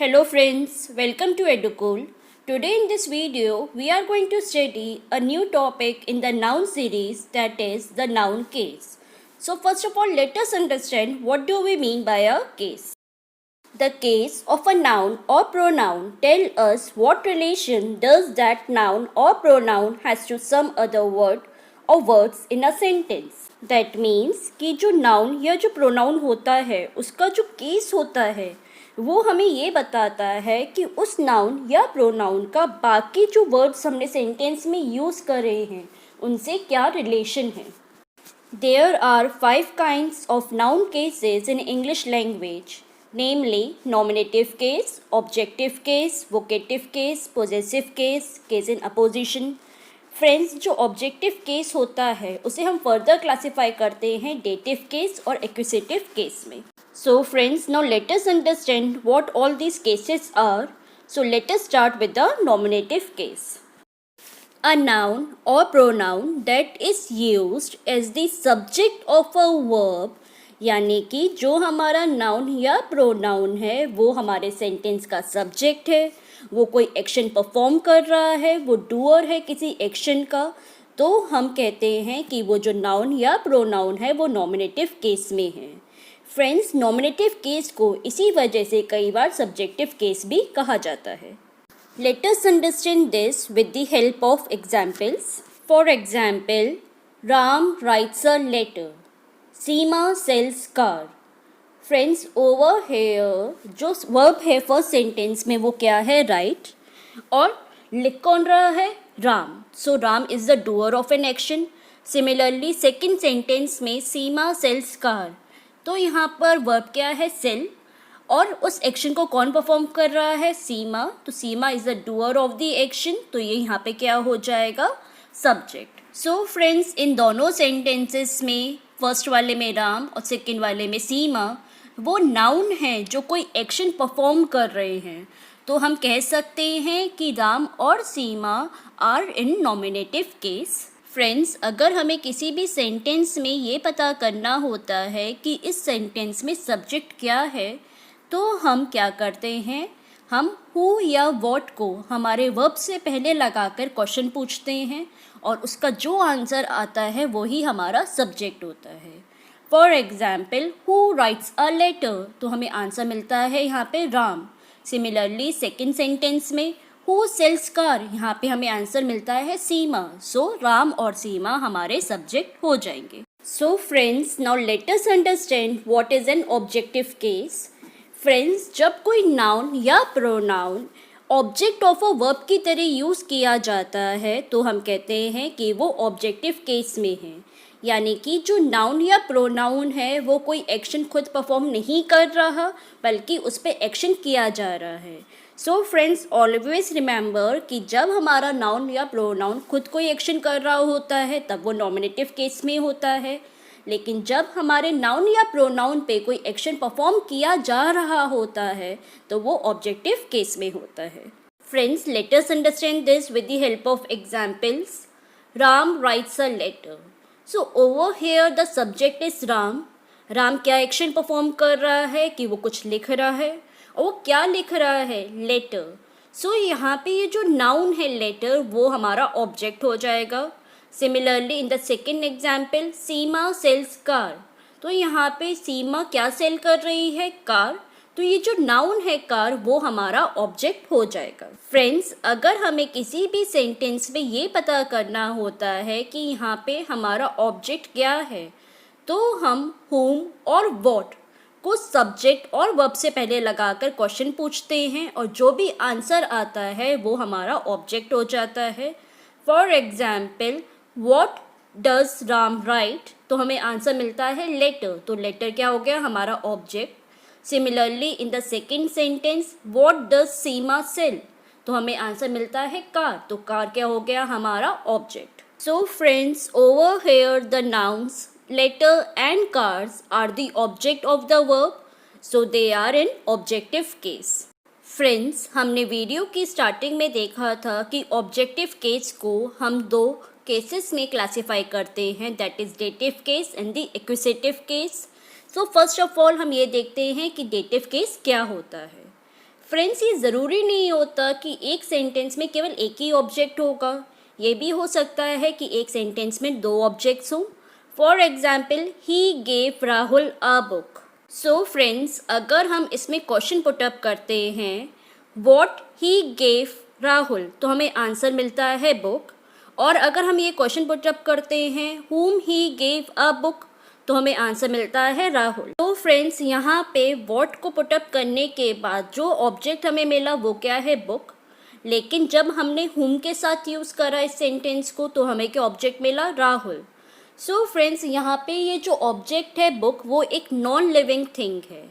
Hello friends, welcome to Educool. Today in this video, we are going to study a new topic in the noun series, that is the noun case. So first of all, let us understand what do we mean by a case. The case of a noun or pronoun tell us what relation does that noun or pronoun has to some other word or words in a sentence. That means कि जो noun या जो pronoun होता है उसका जो case होता है वो हमें ये बताता है कि उस noun या pronoun का बाकी जो words हमने sentence में use कर रहे हैं उनसे क्या relation है. There are 5 kinds of noun cases in English language. Namely, nominative case, objective case, vocative case, possessive case, case in apposition. Friends, जो ऑब्जेक्टिव केस होता है उसे हम फर्दर क्लासीफाई करते हैं डेटिव केस और एक्विजिटिव केस में. So friends, now let us understand what all these cases are. So let us start with the nominative case. A noun or pronoun that is used as the subject of a verb, यानी कि जो हमारा noun या pronoun है वो हमारे sentence का subject है, वो कोई एक्शन परफॉर्म कर रहा है, वो डूअर है किसी एक्शन का, तो हम कहते हैं कि वो जो नाउन या प्रोनाउन है वो नॉमिनेटिव केस में है. फ्रेंड्स, नॉमिनेटिव केस को इसी वजह से कई बार सब्जेक्टिव केस भी कहा जाता है. Let us understand this with the help of examples. For example, Ram writes a letter. Seema sells car. Friends, over here जो verb है first sentence में वो क्या है? Write. और लिख कौन रहा है? Ram. So Ram is the doer of an action. Similarly, second sentence में Seema sells car. तो यहाँ पर verb क्या है? Sell. और उस एक्शन को कौन परफॉर्म कर रहा है? सीमा. तो Seema is the doer of the action, तो ये यहाँ पे क्या हो जाएगा? सब्जेक्ट. सो फ्रेंड्स, इन दोनों सेंटेंसेस में, फर्स्ट वाले में राम और सेकंड वाले में सीमा, वो नाउन है जो कोई एक्शन परफॉर्म कर रहे हैं. तो हम कह सकते हैं कि राम और Seema are in nominative case. Friends, अगर हमें किसी भी सेंटेंस में ये पता करना होता है कि इस सेंटेंस में सब्जेक्ट क्या है, तो हम क्या करते हैं? हम हु या व्हाट को हमारे वर्ब से पहले लगाकर क्वेश्चन पूछते हैं और उसका जो आंसर आता है वही हमारा सब्जेक्ट होता है. For example, who writes a letter, तो हमें आंसर मिलता है यहाँ पे राम. सिमिलरली सेकेंड सेंटेंस में हु सेल्स कार, यहाँ पे हमें आंसर मिलता है सीमा. सो राम और सीमा हमारे सब्जेक्ट हो जाएंगे. सो friends, now let us understand what is an objective case. Friends, जब कोई नाउन या pronoun object of a verb की तरह यूज़ किया जाता है तो हम कहते हैं कि वो ऑब्जेक्टिव केस में है. यानी कि जो नाउन या प्रोनाउन है वो कोई एक्शन खुद परफॉर्म नहीं कर रहा बल्कि उस पर एक्शन किया जा रहा है. सो फ्रेंड्स, ऑलवेज रिमेंबर कि जब हमारा नाउन या प्रोनाउन खुद कोई एक्शन कर रहा होता है तब वो नॉमिनेटिव केस में होता है, लेकिन जब हमारे नाउन या प्रोनाउन पे कोई एक्शन परफॉर्म किया जा रहा होता है तो वो ऑब्जेक्टिव केस में होता है. Friends, let us understand this with the help of examples. Ram writes a letter. So over here the subject is Ram. Ram क्या एक्शन परफॉर्म कर रहा है कि वो कुछ लिख रहा है, और वो क्या लिख रहा है? लेटर. सो यहाँ पे ये जो नाउन है लेटर वो हमारा ऑब्जेक्ट हो जाएगा. Similarly in the second example, Seema sells car. तो यहाँ पे सीमा क्या सेल कर रही है? कार. तो ये जो नाउन है कार वो हमारा ऑब्जेक्ट हो जाएगा. फ्रेंड्स, अगर हमें किसी भी सेंटेंस में ये पता करना होता है कि यहाँ पे हमारा ऑब्जेक्ट क्या है तो हम whom और what को सब्जेक्ट और वर्ब से पहले लगाकर क्वेश्चन पूछते हैं और जो भी आंसर आता है वो हमारा ऑब्जेक्ट हो जाता है. For example, What does Ram write? तो हमें आंसर मिलता है लेटर. तो लेटर क्या हो गया? हमारा object. Similarly in the second sentence, What does Seema sell? तो हमें आंसर मिलता है कार. तो कार क्या हो गया? हमारा object. So friends, over here the nouns letter and cars are the object of the verb, so they are in objective case. Friends, हमने वीडियो की स्टार्टिंग में देखा था कि ऑब्जेक्टिव केस को हम दो केसेस में क्लासीफाई करते हैं, that is dative case and the एक्विजिटिव case. So first of all हम ये देखते हैं कि डेटिव केस क्या होता है. फ्रेंड्स, ये ज़रूरी नहीं होता कि एक सेंटेंस में केवल एक ही ऑब्जेक्ट होगा। ये भी हो सकता है कि एक सेंटेंस में दो ऑब्जेक्ट्स हों। For example, he gave Rahul a book. So friends, अगर हम इसमें क्वेश्चन पुटअप करते हैं वॉट ही गेव राहुल, तो हमें आंसर मिलता है बुक। और अगर हम ये क्वेश्चन पुटअप करते हैं whom he gave a book, तो हमें आंसर मिलता है राहुल। तो फ्रेंड्स, यहाँ पे वॉट को पुटअप करने के बाद जो ऑब्जेक्ट हमें मिला वो क्या है, बुक। लेकिन जब हमने whom के साथ यूज़ करा इस सेंटेंस को, तो हमें क्या ऑब्जेक्ट मिला, राहुल। सो फ्रेंड्स, यहाँ पे ये जो ऑब्जेक्ट है बुक, वो एक नॉन लिविंग थिंग है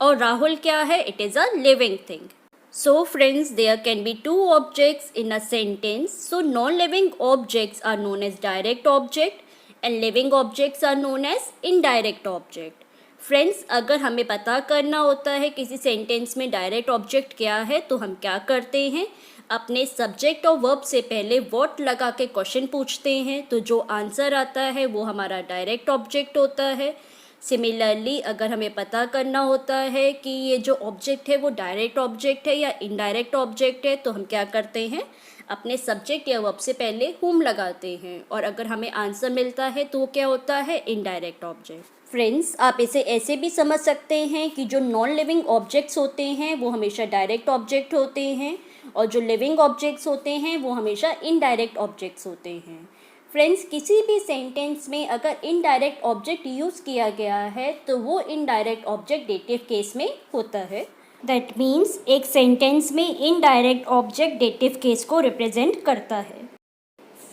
और राहुल क्या है, it is a living thing. So friends, there can be two objects in a sentence. So non-living objects are known as direct object and living objects are known as indirect object. Friends, अगर हमें पता करना होता है किसी sentence में direct object क्या है, तो हम क्या करते हैं, अपने सब्जेक्ट और वर्ब से पहले व्हाट लगा के क्वेश्चन पूछते हैं, तो जो आंसर आता है वो हमारा डायरेक्ट ऑब्जेक्ट होता है. सिमिलरली, अगर हमें पता करना होता है कि ये जो ऑब्जेक्ट है वो डायरेक्ट ऑब्जेक्ट है या इनडायरेक्ट ऑब्जेक्ट है, तो हम क्या करते हैं, अपने सब्जेक्ट या वर्ब से पहले whom लगाते हैं और अगर हमें आंसर मिलता है तो वो क्या होता है, इनडायरेक्ट ऑब्जेक्ट. फ्रेंड्स, आप इसे ऐसे भी समझ सकते हैं कि जो नॉन लिविंग ऑब्जेक्ट्स होते हैं वो हमेशा डायरेक्ट ऑब्जेक्ट होते हैं और जो लिविंग ऑब्जेक्ट्स होते हैं वो हमेशा इनडायरेक्ट ऑब्जेक्ट्स होते हैं. फ्रेंड्स, किसी भी सेंटेंस में अगर इनडायरेक्ट ऑब्जेक्ट यूज़ किया गया है तो वो इनडायरेक्ट ऑब्जेक्ट डेटिव केस में होता है. दैट मीन्स एक सेंटेंस में इनडायरेक्ट ऑब्जेक्ट डेटिव केस को रिप्रेजेंट करता है.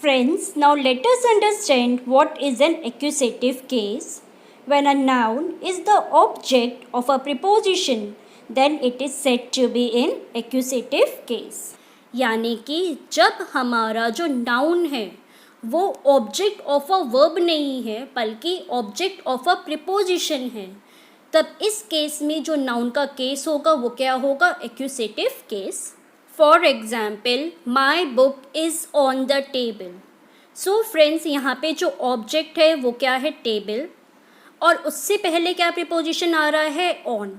Friends, now let us understand what is an एक्यूसेटिव case. When a noun is the object of a preposition, then it is said to be in accusative case. यानी कि जब हमारा जो noun है वो ऑब्जेक्ट ऑफ अ वर्ब नहीं है बल्कि ऑब्जेक्ट ऑफ अ प्रिपोजिशन है, तब इस केस में जो नाउन का केस होगा वो क्या होगा, एक्यूसेटिव case. For example, my book is on the table. So friends, यहाँ पे जो ऑब्जेक्ट है वो क्या है, टेबल, और उससे पहले क्या प्रिपोजिशन आ रहा है, ऑन.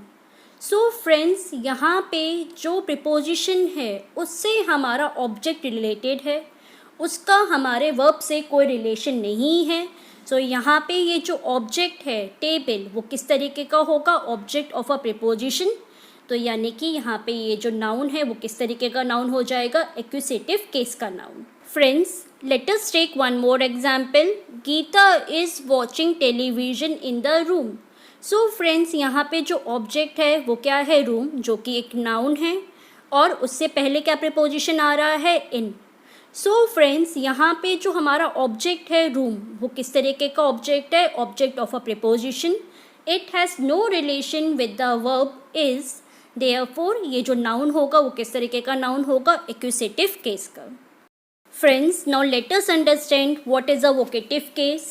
सो फ्रेंड्स, यहाँ पे जो प्रिपोजिशन है उससे हमारा ऑब्जेक्ट रिलेटेड है, उसका हमारे वर्ब से कोई रिलेशन नहीं है. सो यहाँ पे ये जो ऑब्जेक्ट है टेबल, वो किस तरीके का होगा, ऑब्जेक्ट ऑफ अ प्रिपोजिशन. तो यानी कि यहाँ पे ये जो नाउन है वो किस तरीके का नाउन हो जाएगा, एक्यूसेटिव केस का noun. Friends, let us take one more example. Geeta is watching television in the room. So friends, यहाँ पे जो ऑब्जेक्ट है वो क्या है, रूम, जो कि एक नाउन है और उससे पहले क्या प्रिपोजिशन आ रहा है, इन. सो फ्रेंड्स, यहाँ पे जो हमारा ऑब्जेक्ट है रूम, वो किस तरीके का ऑब्जेक्ट है, object of a preposition. It has no relation with the verb is. Therefore ये जो नाउन होगा वो किस तरीके का नाउन होगा, एक्यूसेटिव केस का. Friends, now let us understand what is a vocative case.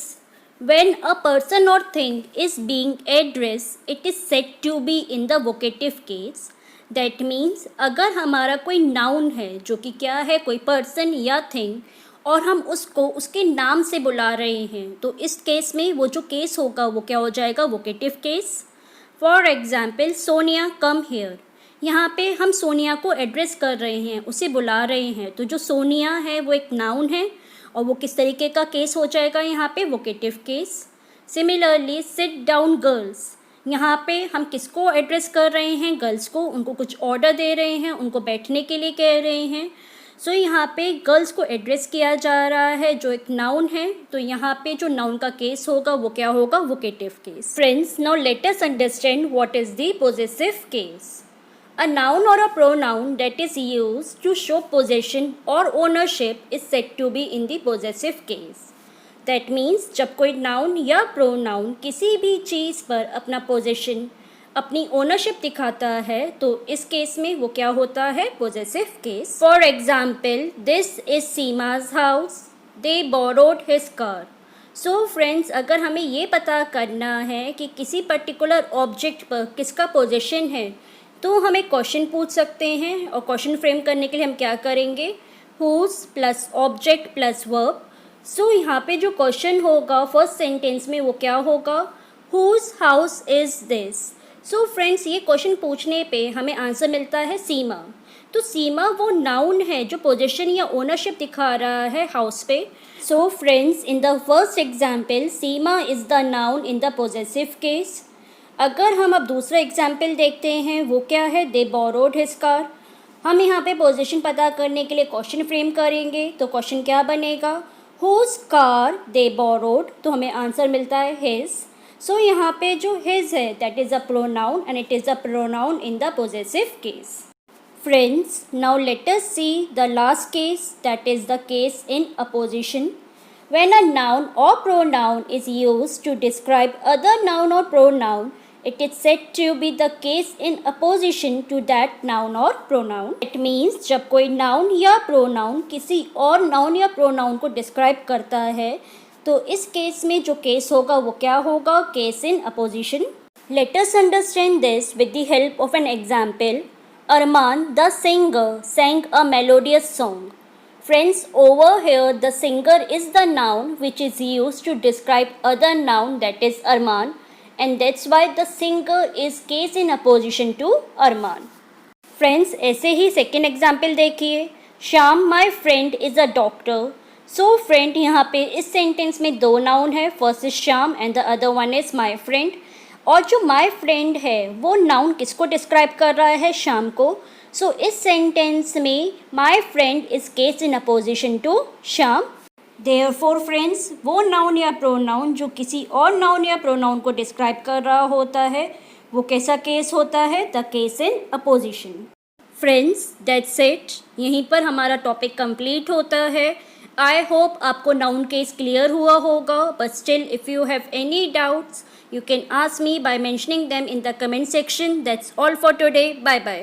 When a person or thing is being addressed, it is said to be in the vocative case. That means अगर हमारा कोई noun है जो कि क्या है, कोई पर्सन या थिंग, और हम उसको उसके नाम से बुला रहे हैं, तो इस केस में वो जो केस होगा वो क्या हो जाएगा, vocative case. For example, Sonia come here. यहाँ पे हम सोनिया को एड्रेस कर रहे हैं, उसे बुला रहे हैं, तो जो सोनिया है वो एक नाउन है और वो किस तरीके का केस हो जाएगा, यहाँ पे vocative case. Similarly, sit down girls. यहाँ पे हम किसको एड्रेस कर रहे हैं, गर्ल्स को, उनको कुछ ऑर्डर दे रहे हैं, उनको बैठने के लिए कह रहे हैं. सो यहाँ पे गर्ल्स को एड्रेस किया जा रहा है जो एक नाउन है, तो यहाँ पे जो नाउन का केस होगा वो क्या होगा, vocative case. Friends, now let us understand what is the possessive case. A noun or a pronoun that is used to show possession or ownership is said to be in the possessive case. That means जब कोई noun या pronoun किसी भी चीज़ पर अपना possession, अपनी ownership दिखाता है, तो इस केस में वो क्या होता है, possessive case. For example, this is Seema's house. They borrowed his car. So friends, अगर हमें ये पता करना है कि किसी पर्टिकुलर ऑब्जेक्ट पर किसका पोजेशन है, तो हमें क्वेश्चन पूछ सकते हैं और क्वेश्चन फ्रेम करने के लिए हम क्या करेंगे, whose plus object plus verb. So यहाँ पे जो क्वेश्चन होगा फर्स्ट सेंटेंस में वो क्या होगा, whose house is this. So friends, ये क्वेश्चन पूछने पे हमें आंसर मिलता है सीमा। तो सीमा वो नाउन है जो पोजीशन या ओनरशिप दिखा रहा है हाउस पे। So friends, in the first example Seema is the noun in the possessive case. अगर हम अब दूसरा एग्जाम्पल देखते हैं, वो क्या है, दे बोरोड हिज कार। हम यहाँ पे पोजीशन पता करने के लिए क्वेश्चन फ्रेम करेंगे। तो क्वेश्चन क्या बनेगा, हुज कार दे बोरोड, तो हमें आंसर मिलता है हिज। सो यहाँ पे जो हिज है that is a pronoun and it is a pronoun in the possessive case. Friends, now let us see the last case, that is the case in apposition. When a noun or pronoun is used to describe other noun or pronoun, it is said to be the case in opposition to that noun or pronoun. It means जब कोई noun या pronoun किसी और noun या pronoun को describe करता है, तो इस case में जो case होगा वो क्या होगा, case in opposition. Let us understand this with the help of an example. Arman, the singer, sang a melodious song. Friends, over here the singer is the noun which is used to describe other noun, that is Arman, and that's why the singer is case in opposition to Arman. Friends, ऐसे ही second example देखिए, Shyam my friend is a doctor. So friend यहाँ पे इस sentence में दो noun है, first is Shyam and the other one is my friend. और जो माई फ्रेंड है वो नाउन किसको डिस्क्राइब कर रहा है, शाम को। सो इस सेंटेंस में my friend is case in apposition to Shyam. Therefore friends, वो नाउन या प्रोनाउन जो किसी और नाउन या प्रोनाउन को डिस्क्राइब कर रहा होता है वो कैसा केस होता है, the case in opposition. Friends, that's it, यहीं पर हमारा टॉपिक कंप्लीट होता है। आई होप आपको नाउन केस क्लियर हुआ होगा, but still if you have any doubts, you can ask me by mentioning them in the comment section. That's all for today. Bye bye.